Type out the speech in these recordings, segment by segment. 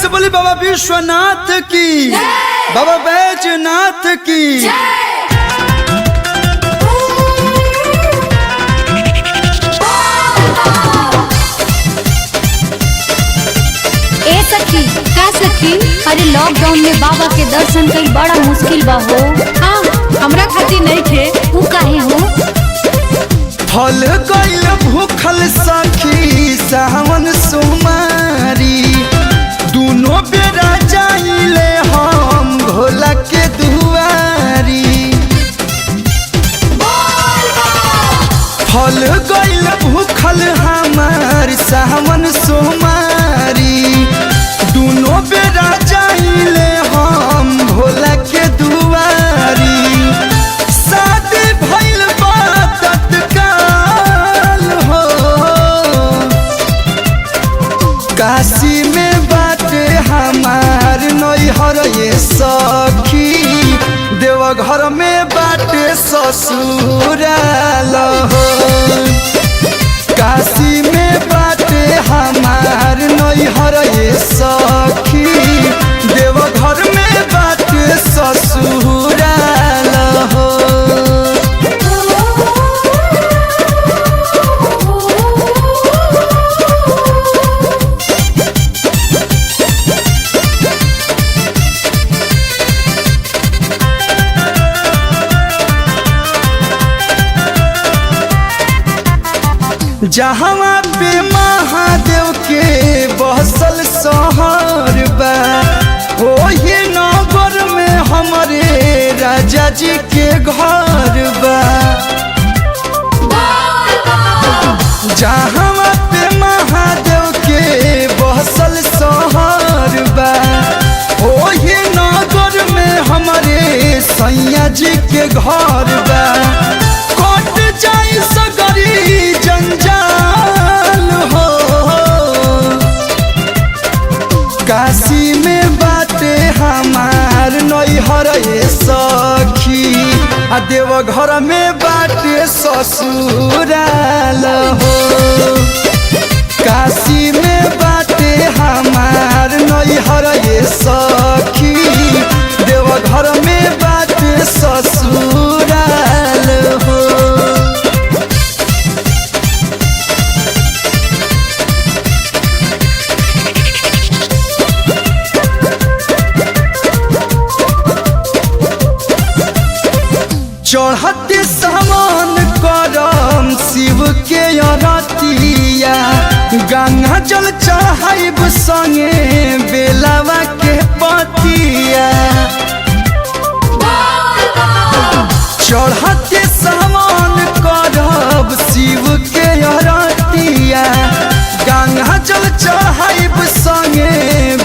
से बोली बाबा विश्वनाथ की, बाबा बैजनाथ की। ए सखी का सखी, अरे लॉकडाउन में बाबा के दर्शन कई बड़ा मुश्किल बा हो। हाँ, हमरा खातिर नहीं थे। तू काहे हो? फल गइल भूखल सखी सावन सोमारी, दोनों बेरा जाइले हम भोला के दुआरी। फल गइल भूखल हमार सावन सोमारी, दोनों बेरा जाइले हम भोला के दुआरी। शादी भइल बा तत्काल हो, काशी में बाटे हमार नैहर ये सखी, देवघर में बाटे ससुराल हो। काशी में बाटे हमार नैहर ये सखी, देवघर में बाटे ससुराल हो। जहाँ पे महादेव के बसल शहर बा, ओही नगर में हमारे राजा जी के घर बा। जहाँ पे महादेव के बसल शहर बा, ओही नगर में हमारे सैया जी के घर बा। कट जाई सगरी जंजाल हो, काशी में बाटे हमार नैहर ये सखी, आ देवघर में बाटे ससुराल हो। काशी में बाटे हमार नैहर ये सखी, देवघर में बाटे ससुराल हो। चढ़ते सामान करम शिव के अरतिया, गंगा जल चढ़ाइब संगे बेलावा के पतिया। चढ़ते सामान करब शिव के अरतिया, गंगा जल चढ़ाइब संगे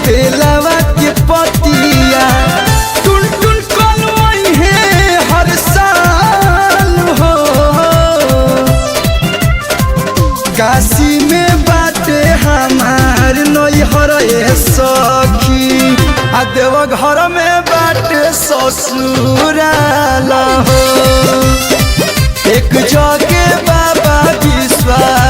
बेलावा के पतिया। काशी में बाटे हमार नैहर ये सखी, आ देवघर में बाटे ससुराल हो। एक जगह बाबा विश्वनाथ